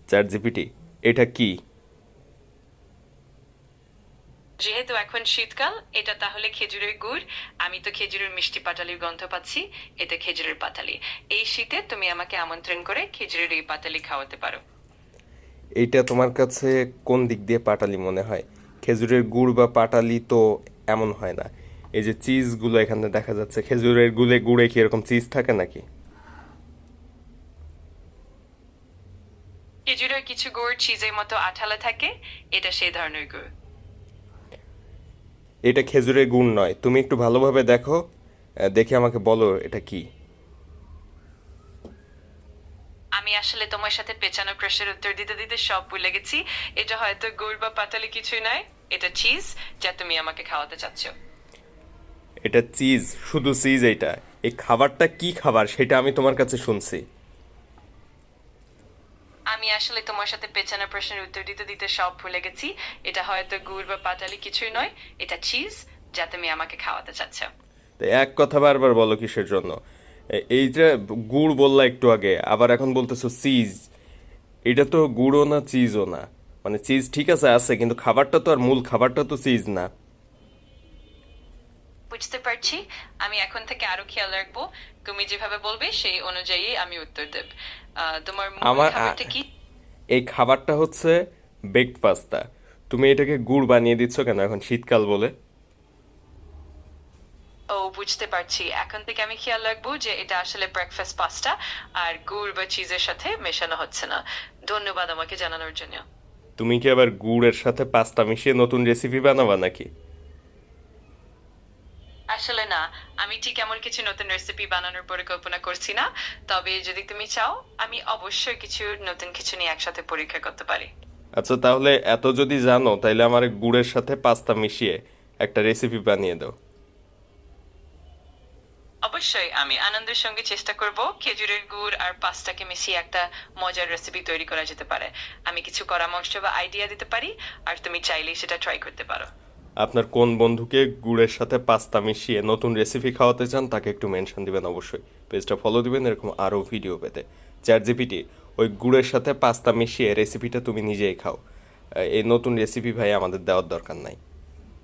Chat GPT, এটা কি? যেহেতু এখন শীতকাল, এটা তাহলে খেজুরের গুড়। আমি তো খেজুরের মিষ্টি পাটালির গন্ধ পাচ্ছি। এটা খেজুরের পাটালি। এই শীতে তুমি আমাকে আমন্ত্রণ করে খেজুরের এই পাটালি খাওয়াতে পারো। এইটা তোমার কাছে কোন দিক দিয়ে পাটালি মনে হয়? খেজুরের গুড় বা পাটালি তো এমন হয় না। এই যে চিজগুলো এখানে দেখা যাচ্ছে, খেজুরের গুড়ে কি এরকম চিজ থাকে নাকি? খেজুরের কিছু গুড় চিজের মতো আঠালো থাকে। এটা সেই ধরনের গুড়। এটা খেজুরের গুড় নয়, তুমি একটু ভালোভাবে দেখো, দেখে আমাকে বলো এটা কি। আমি আসলে তোমার সাথে পেঁচানো প্রশ্নের উত্তর দিতে দিতে সব ভুলে গেছি। এটা হয়তো গুড় বা পাটালি কিছুই নয়। এটা চিজ, যা তুমি আমাকে খাওয়াতে চাচ্ছ। এটা চিজ, শুধু চিজ এইটা? এই খাবারটা কি খাবার সেটা আমি তোমার কাছে শুনছি। আমি আসলে তোমার সাথে পেঁচানো প্রশ্নের উত্তর দিতে দিতে সব ভুলে গেছি। এটা হয়তো গুড় বা পাটালি কিছুই নয়। এটা চিজ, যা তুমি আমাকে খাওয়াতে চাচ্ছ। তো এক কথা বারবার বলো কিসের জন্য? এই যে গুড় বললা একটু আগে, আবার এখন বলতেছো চিজ। এটা তো গুড়ও না চিজও না। মানে চিজ ঠিক আছে আছে, কিন্তু খাবারটা তো আর মূল খাবারটা তো চিজ না। বুঝতে পারছি। আমি এখন থেকে আরো খেয়াল রাখবো। তুমি যেভাবে বলবে সেই অনুযায়ী আমি উত্তর দেব। তোমার মূল আমার খাবারটা কি? এই খাবারটা হচ্ছে বেকড পাস্তা। তুমি এটাকে গুড় বানিয়ে দিচ্ছ কেন এখন শীতকাল বলে? ও, বুঝতে পারছি। এখন থেকে আমি খেয়াল রাখবো যে এটা আসলে ব্রেকফাস্ট পাস্তা, আর গুড় বা চিজের সাথে মেশানো হচ্ছে না। ধন্যবাদ আমাকে জানানোর জন্য। তুমি কি আবার গুড়ের সাথে পাস্তা মিশিয়ে নতুন রেসিপি বানাবা নাকি? আসলে না, আমি ঠিক এমন কিছু নতুন রেসিপি বানানোর পরিকল্পনা করছি না। তবে যদি তুমি চাও, আমি অবশ্যই কিছু নতুন কিছু নিয়ে একসাথে পরীক্ষা করতে পারি। আচ্ছা, তাহলে এত যদি জানো তাইলে আমার গুড়ের সাথে পাস্তা মিশিয়ে একটা রেসিপি বানিয়ে দাও। অবশ্যই আমি আনন্দের সঙ্গে চেষ্টা করব। খেজুরের গুড় আর পাস্তাকে মিশিয়ে একটা মজার রেসিপি তৈরি করা যেতে পারে। আমি কিছু পরামর্শ বা আইডিয়া দিতে পারি, আর তুমি চাইলেই সেটা ট্রাই করতে পারো। আপনার কোন বন্ধুকে গুড়ের সাথে পাস্তা মিশিয়ে নতুন রেসিপি খাওয়াতে চান তাকে একটু মেনশন দিবেন অবশ্যই। পেজটা ফলো দিবেন এরকম আরও ভিডিও পেতে। চ্যাট জিপিটি, ওই গুড়ের সাথে পাস্তা মিশিয়ে রেসিপিটা তুমি নিজেই খাও। এই নতুন রেসিপি ভাই আমাদের দেওয়ার দরকার নাই।